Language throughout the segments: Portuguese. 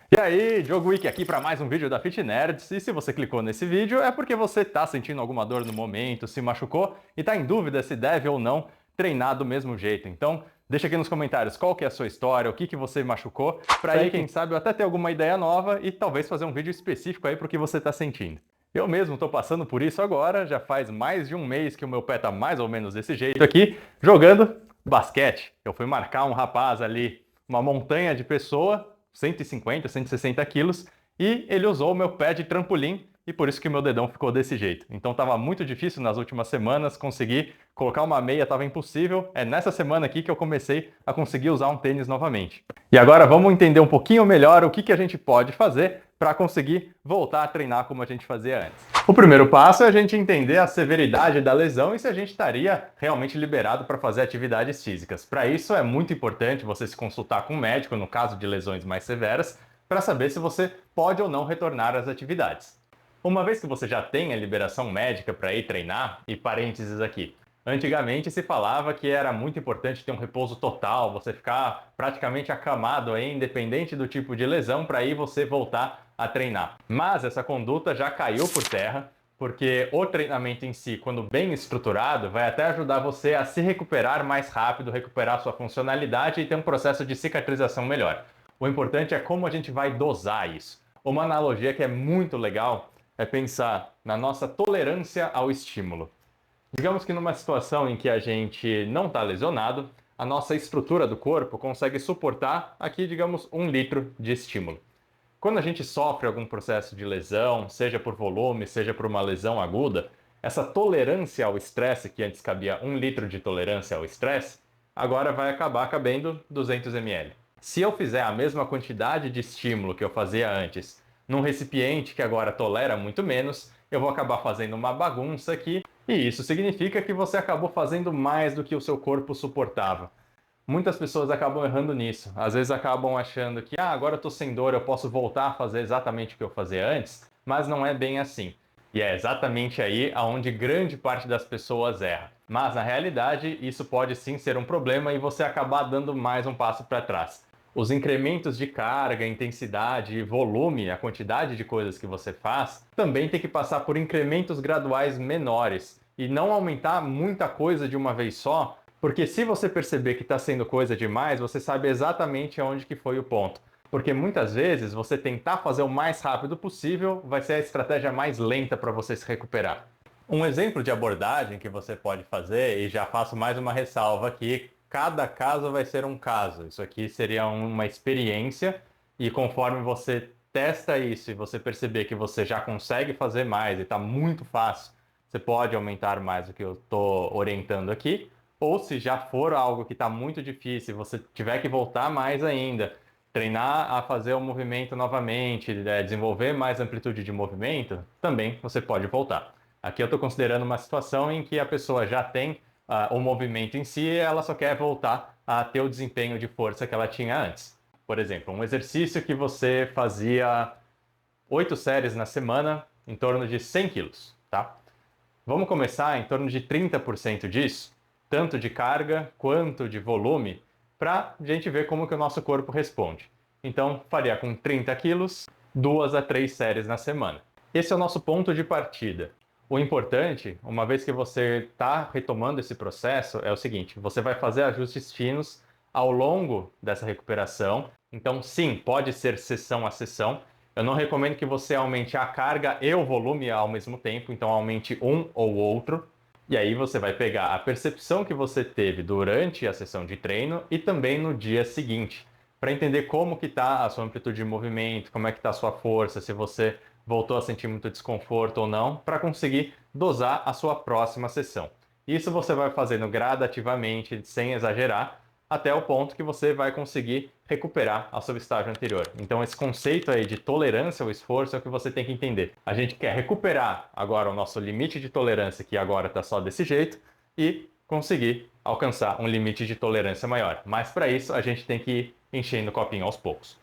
E aí, Diogo Wiki aqui para mais um vídeo da Fit Nerds. E se você clicou nesse vídeo é porque você está sentindo alguma dor no momento, se machucou e está em dúvida se deve ou não treinar do mesmo jeito. Então, deixa aqui nos comentários qual que é a sua história, o que você machucou, para aí, quem sabe, eu até ter alguma ideia nova e talvez fazer um vídeo específico aí para o que você está sentindo. Eu mesmo estou passando por isso agora, já faz mais de um mês que o meu pé está mais ou menos desse jeito aqui, jogando basquete. Eu fui marcar um rapaz ali, uma montanha de pessoa, 150, 160 quilos, e ele usou o meu pé de trampolim e por isso que o meu dedão ficou desse jeito. Então estava muito difícil nas últimas semanas conseguir colocar uma meia, estava impossível. É nessa semana aqui que eu comecei a conseguir usar um tênis novamente. E agora vamos entender um pouquinho melhor o que a gente pode fazer para conseguir voltar a treinar como a gente fazia antes. O primeiro passo é a gente entender a severidade da lesão e se a gente estaria realmente liberado para fazer atividades físicas. Para isso é muito importante você se consultar com um médico, no caso de lesões mais severas, para saber se você pode ou não retornar às atividades. Uma vez que você já tem a liberação médica para ir treinar, e parênteses aqui, antigamente se falava que era muito importante ter um repouso total, você ficar praticamente acamado aí, independente do tipo de lesão, para aí você voltar a treinar. Mas essa conduta já caiu por terra, porque o treinamento em si, quando bem estruturado, vai até ajudar você a se recuperar mais rápido, recuperar sua funcionalidade e ter um processo de cicatrização melhor. O importante é como a gente vai dosar isso. Uma analogia que é muito legal é pensar na nossa tolerância ao estímulo. Digamos que numa situação em que a gente não está lesionado, a nossa estrutura do corpo consegue suportar aqui, digamos, 1 litro de estímulo. Quando a gente sofre algum processo de lesão, seja por volume, seja por uma lesão aguda, essa tolerância ao estresse, que antes cabia 1 litro de tolerância ao estresse, agora vai acabar cabendo 200 ml. Se eu fizer a mesma quantidade de estímulo que eu fazia antes num recipiente que agora tolera muito menos, eu vou acabar fazendo uma bagunça aqui, e isso significa que você acabou fazendo mais do que o seu corpo suportava. Muitas pessoas acabam errando nisso. Às vezes acabam achando que, agora eu tô sem dor, eu posso voltar a fazer exatamente o que eu fazia antes, mas não é bem assim. E é exatamente aí aonde grande parte das pessoas erra. Mas na realidade, isso pode sim ser um problema e você acabar dando mais um passo para trás. Os incrementos de carga, intensidade e volume, a quantidade de coisas que você faz, também tem que passar por incrementos graduais menores e não aumentar muita coisa de uma vez só, porque se você perceber que está sendo coisa demais, você sabe exatamente aonde que foi o ponto. Porque muitas vezes você tentar fazer o mais rápido possível vai ser a estratégia mais lenta para você se recuperar. Um exemplo de abordagem que você pode fazer, e já faço mais uma ressalva aqui, cada caso vai ser um caso. Isso aqui seria uma experiência e conforme você testa isso e você perceber que você já consegue fazer mais e está muito fácil, você pode aumentar mais do que eu estou orientando aqui. Ou se já for algo que está muito difícil, você tiver que voltar mais ainda, treinar a fazer o movimento novamente, desenvolver mais amplitude de movimento, também você pode voltar. Aqui eu estou considerando uma situação em que a pessoa já tem o movimento em si e ela só quer voltar a ter o desempenho de força que ela tinha antes. Por exemplo, um exercício que você fazia 8 séries na semana, em torno de 100 quilos, tá? Vamos começar em torno de 30% disso, tanto de carga quanto de volume, para a gente ver como que o nosso corpo responde. Então, faria com 30 quilos, 2 a 3 séries na semana. Esse é o nosso ponto de partida. O importante, uma vez que você está retomando esse processo, é o seguinte: você vai fazer ajustes finos ao longo dessa recuperação. Então, sim, pode ser sessão a sessão. Eu não recomendo que você aumente a carga e o volume ao mesmo tempo, então aumente um ou outro. E aí você vai pegar a percepção que você teve durante a sessão de treino e também no dia seguinte, para entender como que está a sua amplitude de movimento, como é que está a sua força, se você voltou a sentir muito desconforto ou não, para conseguir dosar a sua próxima sessão. Isso você vai fazendo gradativamente, sem exagerar, até o ponto que você vai conseguir recuperar ao seu estágio anterior. Então esse conceito aí de tolerância ao esforço é o que você tem que entender. A gente quer recuperar agora o nosso limite de tolerância, que agora está só desse jeito, e conseguir alcançar um limite de tolerância maior. Mas para isso a gente tem que ir enchendo o copinho aos poucos.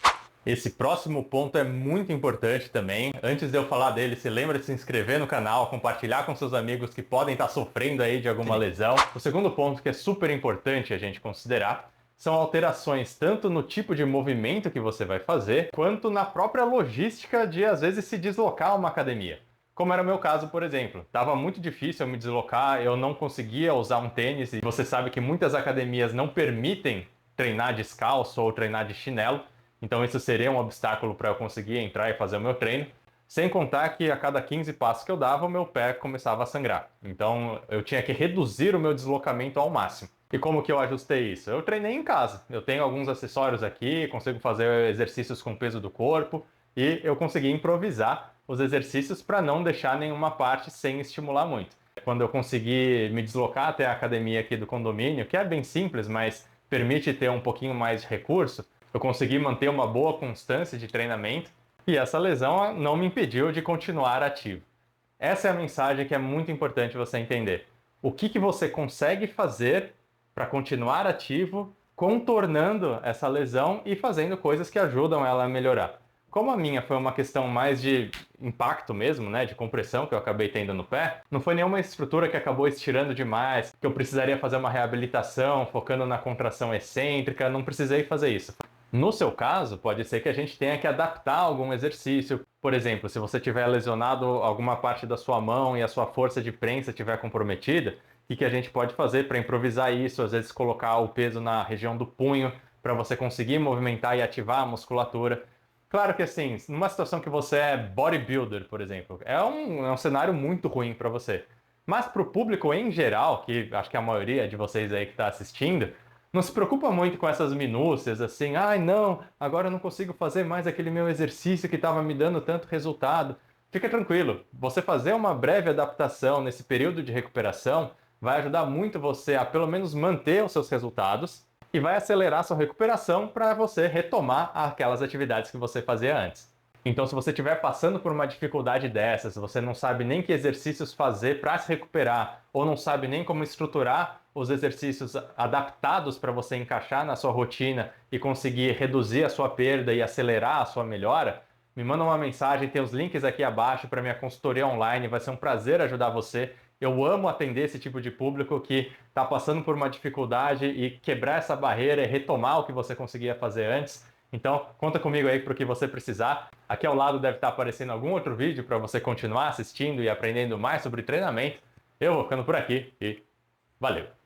Esse próximo ponto é muito importante também. Antes de eu falar dele, se lembra de se inscrever no canal, compartilhar com seus amigos que podem estar sofrendo aí de alguma lesão. O segundo ponto que é super importante a gente considerar são alterações tanto no tipo de movimento que você vai fazer, quanto na própria logística de, às vezes, se deslocar a uma academia. Como era o meu caso, por exemplo. Estava muito difícil eu me deslocar, eu não conseguia usar um tênis, e você sabe que muitas academias não permitem treinar descalço ou treinar de chinelo, então isso seria um obstáculo para eu conseguir entrar e fazer o meu treino. Sem contar que a cada 15 passos que eu dava, o meu pé começava a sangrar. Então eu tinha que reduzir o meu deslocamento ao máximo. E como que eu ajustei isso? Eu treinei em casa. Eu tenho alguns acessórios aqui, consigo fazer exercícios com o peso do corpo e eu consegui improvisar os exercícios para não deixar nenhuma parte sem estimular muito. Quando eu consegui me deslocar até a academia aqui do condomínio, que é bem simples, mas permite ter um pouquinho mais de recurso, eu consegui manter uma boa constância de treinamento e essa lesão não me impediu de continuar ativo. Essa é a mensagem que é muito importante você entender. O que você consegue fazer para continuar ativo, contornando essa lesão e fazendo coisas que ajudam ela a melhorar. Como a minha foi uma questão mais de impacto mesmo, né, de compressão que eu acabei tendo no pé, não foi nenhuma estrutura que acabou estirando demais, que eu precisaria fazer uma reabilitação focando na contração excêntrica, não precisei fazer isso. No seu caso, pode ser que a gente tenha que adaptar algum exercício. Por exemplo, se você tiver lesionado alguma parte da sua mão e a sua força de prensa estiver comprometida, o que a gente pode fazer para improvisar isso? Às vezes colocar o peso na região do punho para você conseguir movimentar e ativar a musculatura. Claro que assim, numa situação que você é bodybuilder, por exemplo, é um cenário muito ruim para você. Mas para o público em geral, que acho que a maioria de vocês aí que está assistindo, não se preocupa muito com essas minúcias, assim, ai não, agora eu não consigo fazer mais aquele meu exercício que estava me dando tanto resultado. Fica tranquilo, você fazer uma breve adaptação nesse período de recuperação vai ajudar muito você a pelo menos manter os seus resultados e vai acelerar sua recuperação para você retomar aquelas atividades que você fazia antes. Então, se você estiver passando por uma dificuldade dessas, você não sabe nem que exercícios fazer para se recuperar, ou não sabe nem como estruturar os exercícios adaptados para você encaixar na sua rotina e conseguir reduzir a sua perda e acelerar a sua melhora, me manda uma mensagem, tem os links aqui abaixo para minha consultoria online, vai ser um prazer ajudar você. Eu amo atender esse tipo de público que está passando por uma dificuldade e quebrar essa barreira e retomar o que você conseguia fazer antes. Então, conta comigo aí para o que você precisar. Aqui ao lado deve estar aparecendo algum outro vídeo para você continuar assistindo e aprendendo mais sobre treinamento. Eu vou ficando por aqui e valeu!